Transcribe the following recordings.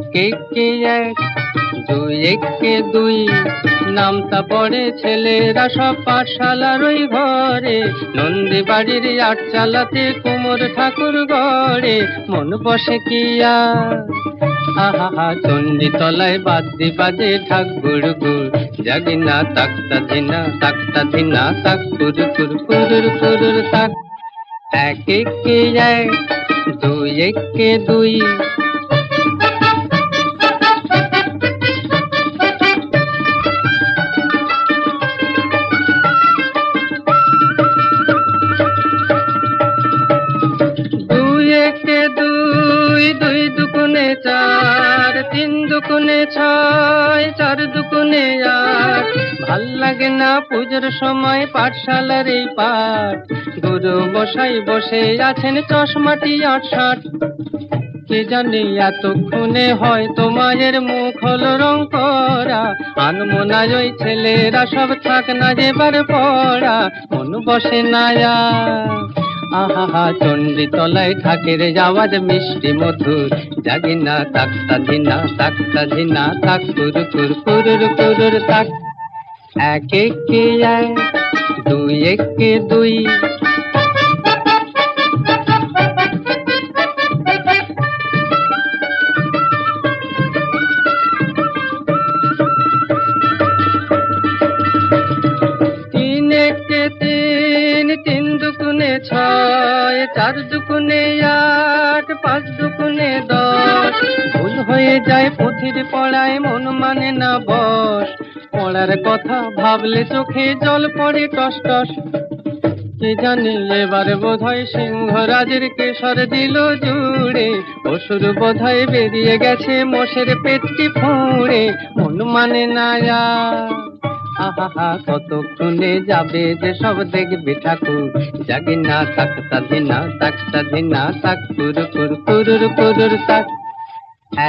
একে এক, দুই একে দুই, নামতা পড়ে ছেলেরা সব পাঠশালার ওই ঘরে। নন্দী বাড়ির আট চালাতে কুমোর ঠাকুর গড়ে, মন বসে কি আর। আহা চণ্ডী তলায় বাদ্যি বাজে ঢাক গুড় গুড়, জাগিনা তাকতা ধিনা তাক কুরু কুরু কুরুর কুরুর তাক। এক একে এক, দুই একে দুই। দুই একে দুই, দুই দুগুণে চার, তিন দুগুণে ছয়, চার দুগুণে আট। ভাল লাগে না পুজোর সময় পাঠশালার এই পাঠ, গুরু মশাই বসে আছেন চশমাটি আটষাট। কে জানি এতক্ষণে হয়তো মায়ের মুখ হলো রং করা, আনমনায় ওই ছেলেরা সব থাক না যেবার পড়া, মন বসে না আর। আহা চণ্ডী তলায় ঢাকের আওয়াজ মিষ্টি মধুর, জাগিনা তাকতা ধিনা তাক কুরু কুরু কুরুর কুরুর তাক। এক একে এক, দুই একে দুই। তিন একে তিন, তিন দুগুণে ছয়, চার দুগুণে আট, পাঁচ দুগুণে দশ। ভুল হয়ে যায় পুঁথির পড়ায়, মন মানে না বস, পড়ার কথা ভাবলে চোখে জল পড়ে টস টস। কে জানি এবার বোধহয় সিংহরাজের কেশর দিল জুড়ে, অসুর বোধহয় বেরিয়ে গেছে মোষের পেটটি ফুঁড়ে, মন মানে না আর। আহা কতক্ষণে যাবে যে সব দেখবে ঠাকুর, জাগিনা তাকতা ধিনা তাক কুরু কুরু কুরুর কুরুর তাক।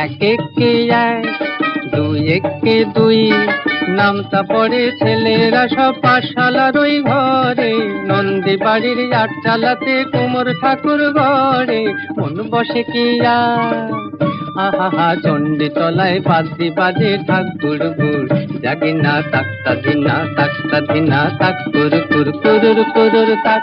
এক একে এক, দুই একে দুই, নামতা পড়ে ছেলেরা সব পাঠশালার ওই ঘরে। নন্দী বাড়ির আট চালাতে কুমোর ঠাকুর গড়ে, মন বসে কি আর। আহা চণ্ডী তলায় বাদ্যি বাজে ঢাক গুড় গুড়, জাগিনা তাকতা ধিনা তাক কুরু কুরু কুরুর কুরুর তাক।